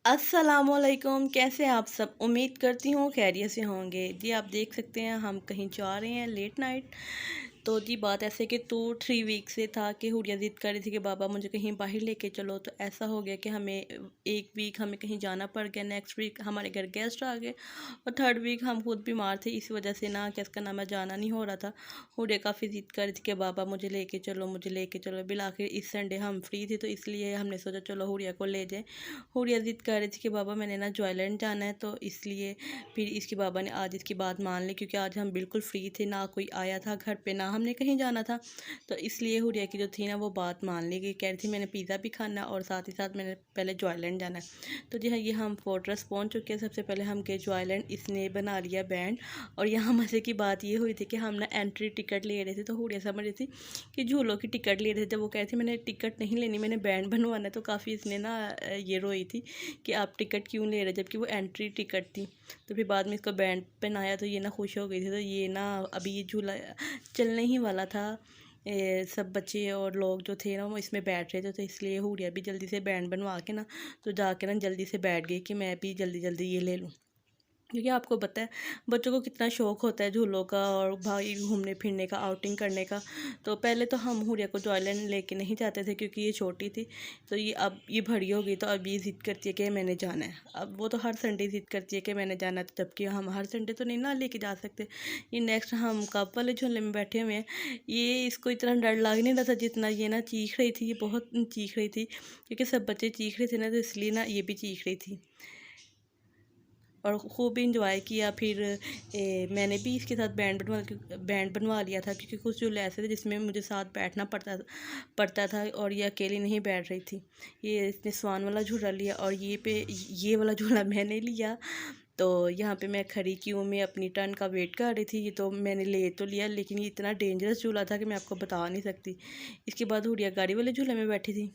अस्सलामुअलैकुम, कैसे हैं आप सब। उम्मीद करती हूँ खैरियत से होंगे जी। आप देख सकते हैं हम कहीं जा रहे हैं लेट नाइट। तो जी बात ऐसे कि 2-3 वीक से था कि हुरिया ज़िद कर रही थी कि बाबा मुझे कहीं बाहर लेके चलो। तो ऐसा हो गया कि हमें एक वीक हमें कहीं जाना पड़ गया, नेक्स्ट वीक हमारे घर गेस्ट आ गए और थर्ड वीक हम खुद बीमार थे। इस वजह से ना क्या इसका नाम है, जाना नहीं हो रहा था। हुरिया काफ़ी ज़िद कर रही थी कि बाबा मुझे लेके चलो, मुझे लेके चलो। बिल आखिर इस संडे हम फ्री थे तो इसलिए हमने सोचा चलो हुरिया को ले जाए। हुरिया ज़िद कर रही थी कि बाबा मैंने ना जॉयलैंड जाना है, तो इसलिए फिर इसके बाबा ने आज इसकी बात मान ली, क्योंकि आज हम बिल्कुल फ्री थे, ना कोई आया था घर पे, ना हमने कहीं जाना था। तो इसलिए हुरिया की जो थी ना वो बात मान ली कि कह रही थी मैंने पिज़्ज़ा भी खाना और साथ ही साथ मैंने पहले जॉयलैंड जाना है। तो जी हाँ, ये हम फोर्ट्रेस पहुंच चुके हैं। सबसे पहले हम गए जॉयलैंड, इसने बना लिया बैंड। और यहाँ मज़े की बात ये हुई थी कि हम ना एंट्री टिकट ले रहे थे, तो हुरिया समझ रही थी कि झूलों की टिकट ले रहे थे। वो कह रही थी मैंने टिकट नहीं लेनी, मैंने बैंड बनवाना है। तो काफ़ी इसने ना ये रोई थी कि आप टिकट क्यों ले रहे, जबकि वो एंट्री टिकट थी। तो फिर बाद में इसको बैंड पहनाया तो ये ना खुश हो गई थी। तो ये ना अभी ये झूला चलने ही वाला था। सब बच्चे और लोग जो थे ना वो इसमें बैठ रहे थे, तो इसलिए हुरिया भी जल्दी से बैंड बनवा के ना तो जाके ना जल्दी से बैठ गई कि मैं भी जल्दी जल्दी ये ले लूँ। क्योंकि आपको पता है बच्चों को कितना शौक़ होता है झूलों का और भाई घूमने फिरने का, आउटिंग करने का। तो पहले तो हम हुरिया को जॉयलैंड लेके नहीं जाते थे क्योंकि ये छोटी थी। तो ये अब ये बड़ी हो गई, तो अब ये ज़िद करती है कि मैंने जाना है। अब वो तो हर संडे ज़िद करती है कि मैंने जाना है, तो जबकि हम हर संडे तो नहीं ना लेके जा सकते। ये नेक्स्ट हम कप वाले झूले में बैठे हुए हैं। ये इसको इतना डर लग नहीं रहा था जितना ये ना चीख रही थी। ये बहुत चीख रही थी क्योंकि सब बच्चे चीख रहे थे ना, तो इसलिए ना ये भी चीख रही थी और खूब इंजॉय किया। फिर मैंने भी इसके साथ बैंड बनवा लिया था, क्योंकि कुछ झूले ऐसे थे जिसमें मुझे साथ बैठना पड़ता था और ये अकेली नहीं बैठ रही थी। ये इसने स्वान वाला झूला लिया और ये वाला झूला मैंने लिया। तो यहाँ पे मैं खड़ी क्यों मैं अपनी टर्न का वेट कर रही थी। ये तो मैंने ले तो लिया, लेकिन ये इतना डेंजरस झूला था कि मैं आपको बता नहीं सकती। इसके बाद हुरिया गाड़ी वाले झूले में बैठी थी।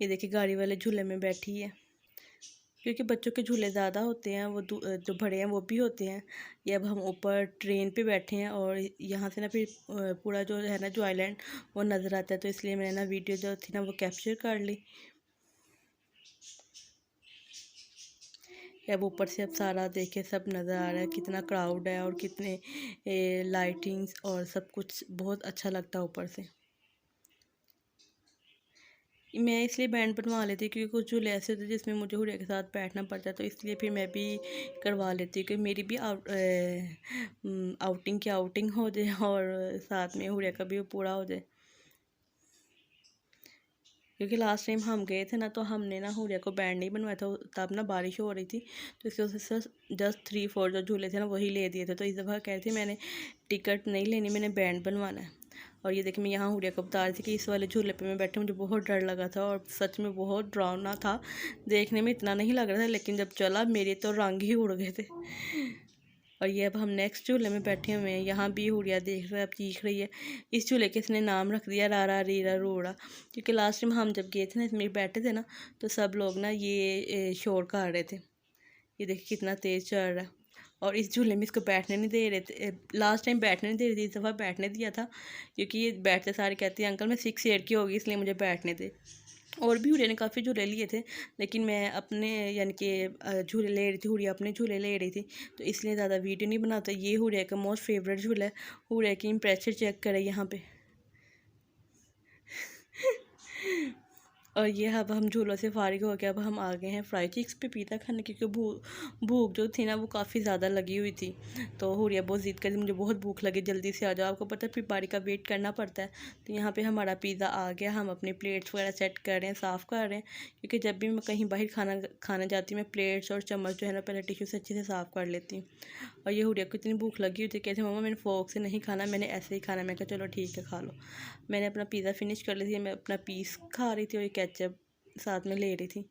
ये देखिए गाड़ी वाले झूले में बैठी है, क्योंकि बच्चों के झूले ज़्यादा होते हैं, वो जो बड़े हैं वो भी होते हैं। ये अब हम ऊपर ट्रेन पे बैठे हैं और यहाँ से ना फिर पूरा जो है ना जो आइलैंड वो नज़र आता है। तो इसलिए मैंने ना वीडियो जो थी ना वो कैप्चर कर ली। अब ऊपर से अब सारा देखे सब नज़र आ रहा है, कितना क्राउड है और कितने लाइटिंग्स और सब कुछ बहुत अच्छा लगता है ऊपर से। मैं इसलिए बैंड बनवा लेती हूँ क्योंकि कुछ झूले ऐसे होते हैं जिसमें मुझे हुरिया के साथ बैठना पड़ता है, तो इसलिए फिर मैं भी करवा लेती हूँ कि मेरी भी आउटिंग की आउटिंग हो जाए और साथ में हुरिया का भी पूरा हो जाए। क्योंकि लास्ट टाइम हम गए थे ना, तो हमने ना हुरिया को बैंड नहीं बनवाया था, तब ना बारिश हो रही थी। तो इसकी वजह से जस्ट 3-4 जो झूले थे ना वही ले दिए थे। तो इस दफ़ा कह रही थी मैंने टिकट नहीं लेनी, मैंने बैंड बनवाना है। और ये देखिए मैं यहाँ हुरिया को बता रही थी कि इस वाले झूले पे मैं बैठी, मुझे बहुत डर लगा था और सच में बहुत डरावना था। देखने में इतना नहीं लग रहा था, लेकिन जब चला मेरे तो रंग ही उड़ गए थे। और ये अब हम नेक्स्ट झूले में बैठे हुए हैं। यहाँ भी हुरिया देख रहा है, अब चीख रही है। इस झूले के इसने नाम रख दिया रारा रीरा रोड़ा, क्योंकि लास्ट टाइम हम जब गए थे ना इसमें बैठे थे ना, तो सब लोग ना ये शोर कर रहे थे। ये देखिए कितना तेज़ चल रहा है। और इस झूले में इसको बैठने नहीं दे रहे थे। लास्ट टाइम बैठने नहीं दे रही थी, इस दफ़ा बैठने दिया था, क्योंकि ये बैठते सारे कहती है अंकल मैं 6 ईयर की होगी इसलिए मुझे बैठने दे। और भी हुरिया ने काफ़ी झूले लिए थे, लेकिन मैं अपने यानी कि झूले ले रही थी, हुरिया अपने झूले ले रही थी, तो इसलिए ज़्यादा वीडियो नहीं बनाता। ये हुरिया का मोस्ट फेवरेट झूला है। हुरिया की इम्प्रेशन चेक करें यहाँ पे। और ये अब हम झूलों से फारिग हो गए, अब हम आ गए हैं फ्राई चिक्स पे पिज़्ज़ा खाने, क्योंकि भूख जो थी ना वो काफ़ी ज़्यादा लगी हुई थी। तो हुरिया बहुत ज़िद कर मुझे बहुत भूख लगी, जल्दी से आ जाओ। आपको पता है फिर बारी का वेट करना पड़ता है। तो यहाँ पे हमारा पिज़्ज़ा आ गया, हम अपनी प्लेट्स वगैरह सेट कर रहे हैं, साफ़ कर रहे हैं, क्योंकि जब भी मैं कहीं बाहर खाना जाती हूँ मैं प्लेट्स और चम्मच जो है ना पहले टिश्यू से अच्छे से साफ़ कर लेती हूँ। और ये हुरिया को इतनी भूख लगी हुई थी, कहती मम्मा मैंने फोक से नहीं खाना, मैंने ऐसे ही खाना। मैं कहा चलो ठीक है खा लो। मैंने अपना पिज़्ज़ा फिनिश कर ली थी, मैं अपना पीस खा रही थी और केचप साथ में ले रही थी।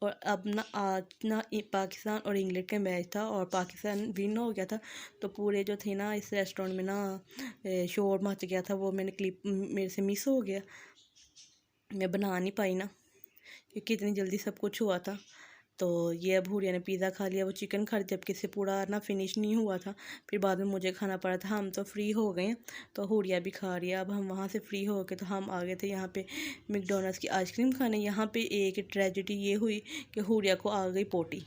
और अब ना आज ना पाकिस्तान और इंग्लैंड का मैच था और पाकिस्तान विन हो गया था। तो पूरे जो थे ना इस रेस्टोरेंट में ना शोर मच गया था। वो मैंने क्लिप मेरे से मिस हो गया, मैं बना नहीं पाई ना, क्योंकि इतनी जल्दी सब कुछ हुआ था। तो ये अब हुरिया ने पिज़्ज़ा खा लिया, वो चिकन खा लिया, जबकि इससे पूरा ना फिनिश नहीं हुआ था। फिर बाद में मुझे खाना पड़ा था। हम तो फ्री हो गए, तो हुरिया भी खा रही है। अब हम वहाँ से फ्री हो गए तो हम आ गए थे यहाँ पे मैकडॉनल्ड्स की आइसक्रीम खाने। यहाँ पे एक ट्रेजेडी ये हुई कि हुरिया को आ गई पोटी।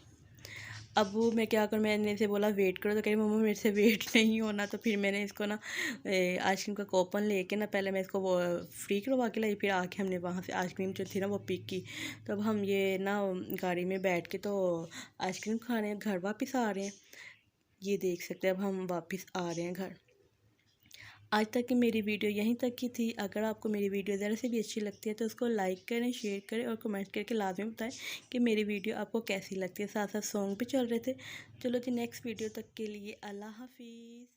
अब वो मैं क्या करूँ, मैंने इसे बोला वेट करो, तो कह रही मम्मा मेरे से वेट नहीं होना। तो फिर मैंने इसको ना आइसक्रीम का कोपन लेके ना पहले मैं इसको वो फ्री करवा के लाई, फिर आके हमने वहाँ से आइसक्रीम जो थी ना वो पिक की। तो अब हम ये ना गाड़ी में बैठ के तो आइसक्रीम खाने घर वापस आ रहे हैं। ये देख सकते हैं, अब हम वापस आ रहे हैं घर। आज तक की मेरी वीडियो यहीं तक की थी। अगर आपको मेरी वीडियो ज़रा से भी अच्छी लगती है तो उसको लाइक करें, शेयर करें और कमेंट करके लाजमी बताएं कि मेरी वीडियो आपको कैसी लगती है। साथ साथ सॉन्ग भी चल रहे थे। चलो जी, नेक्स्ट वीडियो तक के लिए अल्लाह हाफिज़।